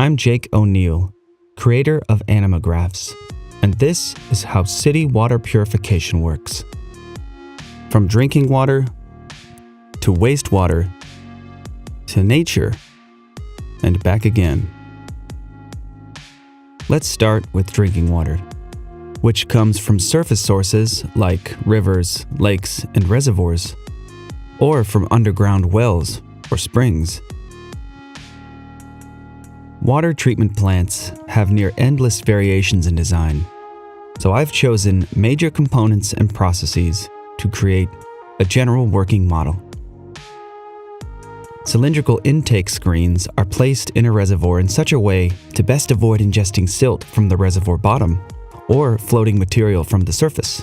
I'm Jake O'Neill, creator of Animagraphs, and this is how city water purification works. From drinking water, to wastewater, to nature, and back again. Let's start with drinking water, which comes from surface sources like rivers, lakes, and reservoirs, or from underground wells or springs. Water treatment plants have near endless variations in design, so I've chosen major components and processes to create a general working model. Cylindrical intake screens are placed in a reservoir in such a way to best avoid ingesting silt from the reservoir bottom or floating material from the surface.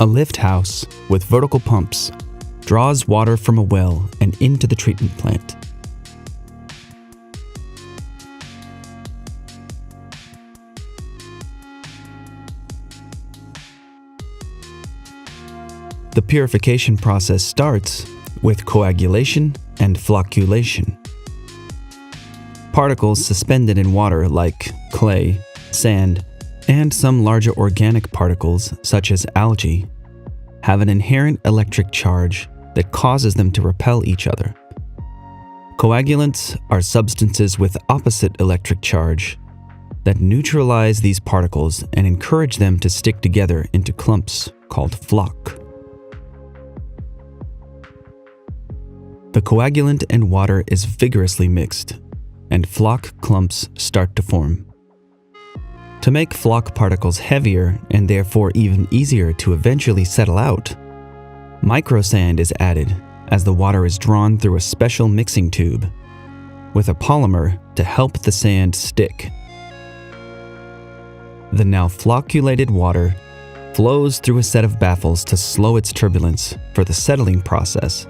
A lift house with vertical pumps draws water from a well and into the treatment plant. The purification process starts with coagulation and flocculation. Particles suspended in water like clay, sand, and some larger organic particles such as algae have an inherent electric charge that causes them to repel each other. Coagulants are substances with opposite electric charge that neutralize these particles and encourage them to stick together into clumps called floc. The coagulant and water is vigorously mixed, and floc clumps start to form. To make floc particles heavier and therefore even easier to eventually settle out, microsand is added as the water is drawn through a special mixing tube with a polymer to help the sand stick. The now flocculated water flows through a set of baffles to slow its turbulence for the settling process.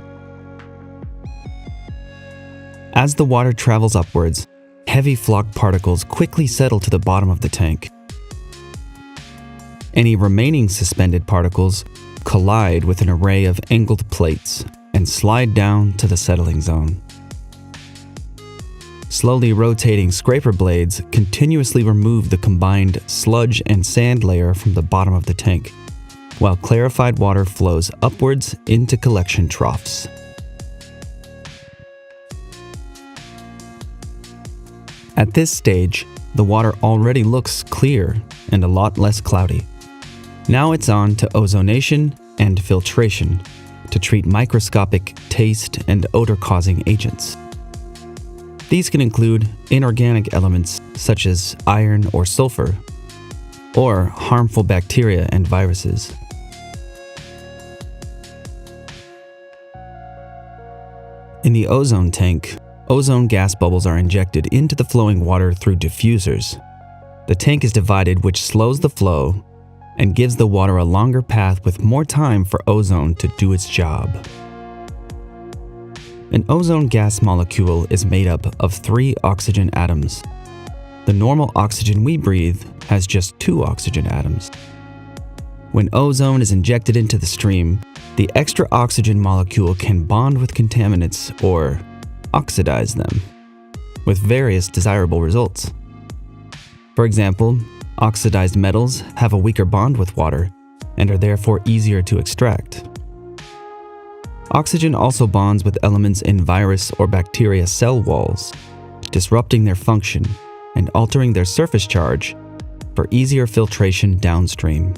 As the water travels upwards, heavy floc particles quickly settle to the bottom of the tank. Any remaining suspended particles collide with an array of angled plates and slide down to the settling zone. Slowly rotating scraper blades continuously remove the combined sludge and sand layer from the bottom of the tank, while clarified water flows upwards into collection troughs. At this stage, the water already looks clear and a lot less cloudy. Now it's on to ozonation and filtration to treat microscopic taste and odor-causing agents. These can include inorganic elements such as iron or sulfur, or harmful bacteria and viruses. In the ozone tank, ozone gas bubbles are injected into the flowing water through diffusers. The tank is divided, which slows the flow and gives the water a longer path with more time for ozone to do its job. An ozone gas molecule is made up of 3 oxygen atoms. The normal oxygen we breathe has just 2 oxygen atoms. When ozone is injected into the stream, the extra oxygen molecule can bond with contaminants or oxidize them, with various desirable results. For example, oxidized metals have a weaker bond with water and are therefore easier to extract. Oxygen also bonds with elements in virus or bacteria cell walls, disrupting their function and altering their surface charge for easier filtration downstream.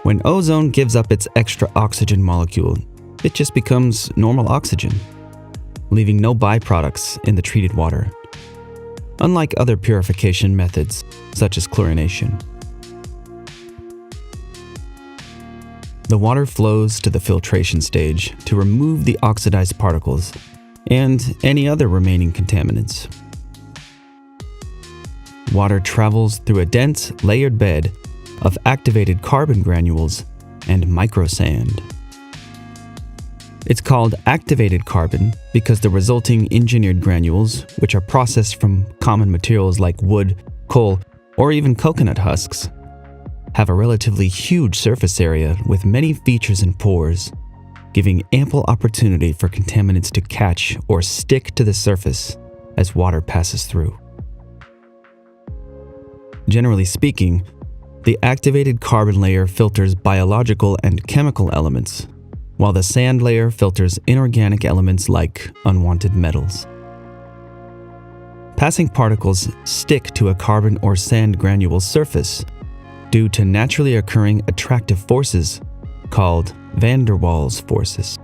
When ozone gives up its extra oxygen molecule, it just becomes normal oxygen, leaving no byproducts in the treated water, unlike other purification methods such as chlorination. The water flows to the filtration stage to remove the oxidized particles and any other remaining contaminants. Water travels through a dense, layered bed of activated carbon granules and microsand. It's called activated carbon because the resulting engineered granules, which are processed from common materials like wood, coal, or even coconut husks, have a relatively huge surface area with many features and pores, giving ample opportunity for contaminants to catch or stick to the surface as water passes through. Generally speaking, the activated carbon layer filters biological and chemical elements, while the sand layer filters inorganic elements like unwanted metals. Passing particles stick to a carbon or sand granule surface due to naturally occurring attractive forces called van der Waals forces.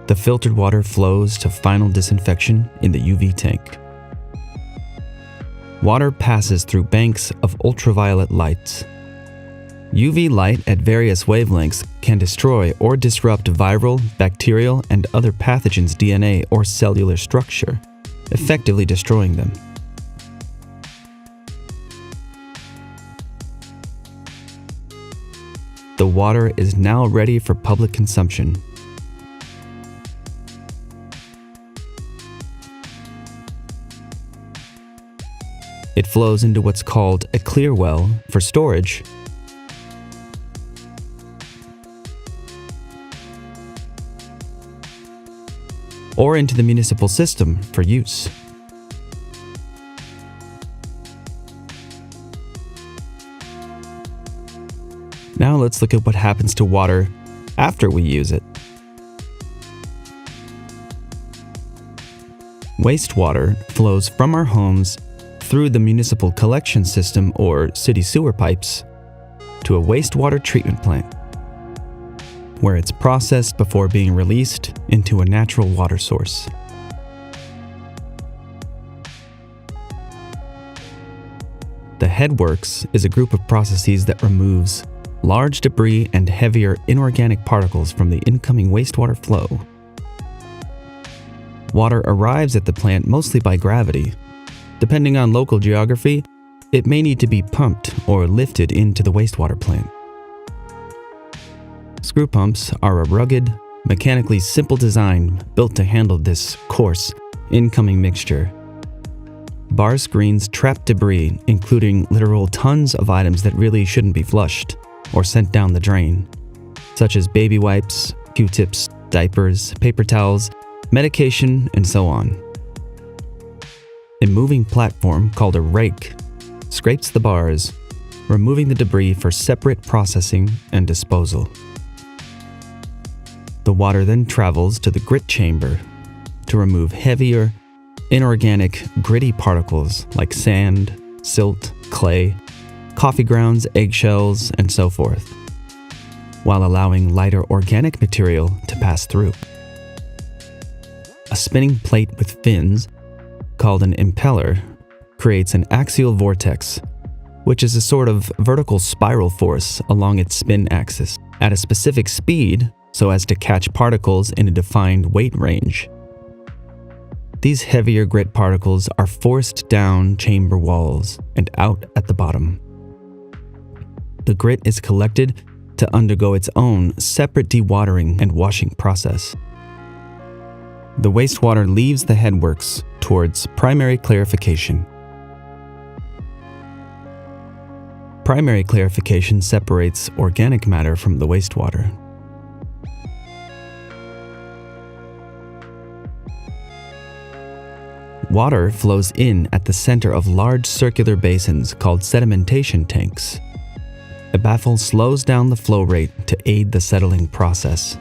The filtered water flows to final disinfection in the UV tank. Water passes through banks of ultraviolet light. UV light at various wavelengths can destroy or disrupt viral, bacterial, and other pathogens' DNA or cellular structure, effectively destroying them. The water is now ready for public consumption. It flows into what's called a Clearwell for storage, or into the municipal system for use. Now let's look at what happens to water after we use it. Wastewater flows from our homes through the municipal collection system or city sewer pipes to a wastewater treatment plant, where it's processed before being released into a natural water source. The Headworks is a group of processes that removes large debris and heavier inorganic particles from the incoming wastewater flow. Water arrives at the plant mostly by gravity. Depending on local geography, it may need to be pumped or lifted into the wastewater plant. Screw pumps are a rugged, mechanically simple design built to handle this coarse, incoming mixture. Bar screens trap debris, including literal tons of items that really shouldn't be flushed or sent down the drain, such as baby wipes, Q-tips, diapers, paper towels, medication, and so on. A moving platform called a rake scrapes the bars, removing the debris for separate processing and disposal. The water then travels to the grit chamber to remove heavier, inorganic, gritty particles like sand, silt, clay, coffee grounds, eggshells, and so forth, while allowing lighter organic material to pass through. A spinning plate with fins, called an impeller, creates an axial vortex, which is a sort of vertical spiral force along its spin axis at a specific speed so as to catch particles in a defined weight range. These heavier grit particles are forced down chamber walls and out at the bottom. The grit is collected to undergo its own separate dewatering and washing process. The wastewater leaves the headworks towards primary clarification. Primary clarification separates organic matter from the wastewater. Water flows in at the center of large circular basins called sedimentation tanks. A baffle slows down the flow rate to aid the settling process.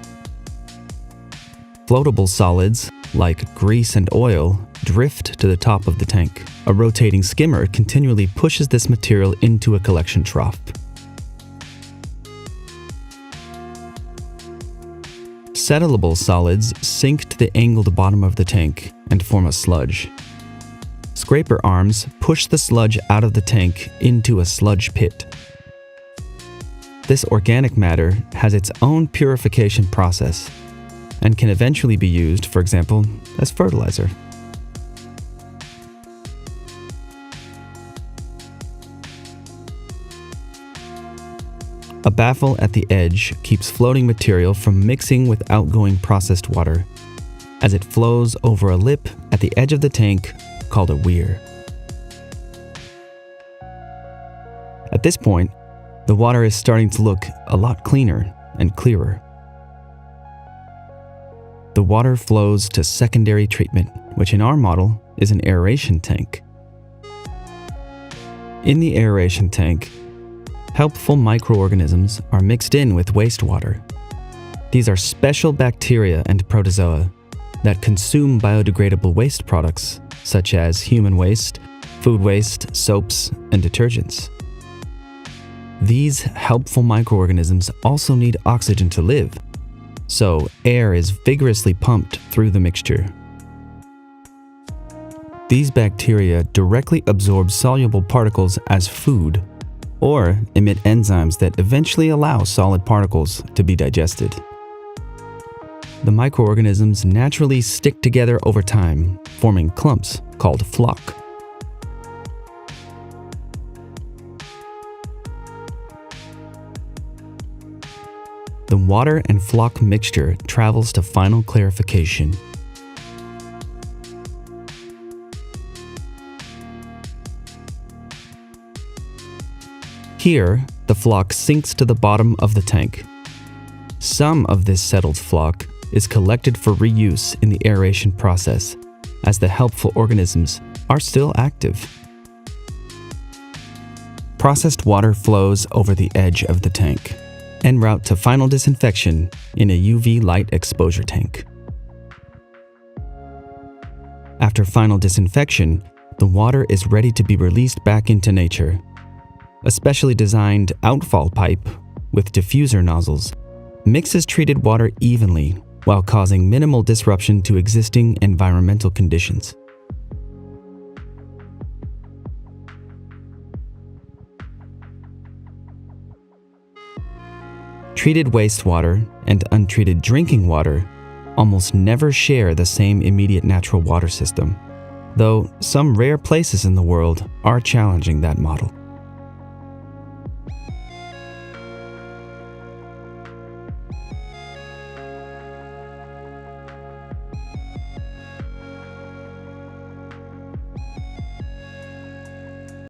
Floatable solids, like grease and oil, drift to the top of the tank. A rotating skimmer continually pushes this material into a collection trough. Settlable solids sink to the angled bottom of the tank and form a sludge. Scraper arms push the sludge out of the tank into a sludge pit. This organic matter has its own purification process and can eventually be used, for example, as fertilizer. A baffle at the edge keeps floating material from mixing with outgoing processed water as it flows over a lip at the edge of the tank called a weir. At this point, the water is starting to look a lot cleaner and clearer. The water flows to secondary treatment, which in our model is an aeration tank. In the aeration tank, helpful microorganisms are mixed in with wastewater. These are special bacteria and protozoa that consume biodegradable waste products such as human waste, food waste, soaps, and detergents. These helpful microorganisms also need oxygen to live, so air is vigorously pumped through the mixture. These bacteria directly absorb soluble particles as food or emit enzymes that eventually allow solid particles to be digested. The microorganisms naturally stick together over time, forming clumps called floc. The water and floc mixture travels to final clarification. Here, the floc sinks to the bottom of the tank. Some of this settled floc is collected for reuse in the aeration process, as the helpful organisms are still active. Processed water flows over the edge of the tank, en route to final disinfection in a UV light exposure tank. After final disinfection, the water is ready to be released back into nature. A specially designed outfall pipe with diffuser nozzles mixes treated water evenly while causing minimal disruption to existing environmental conditions. Treated wastewater and untreated drinking water almost never share the same immediate natural water system, though some rare places in the world are challenging that model.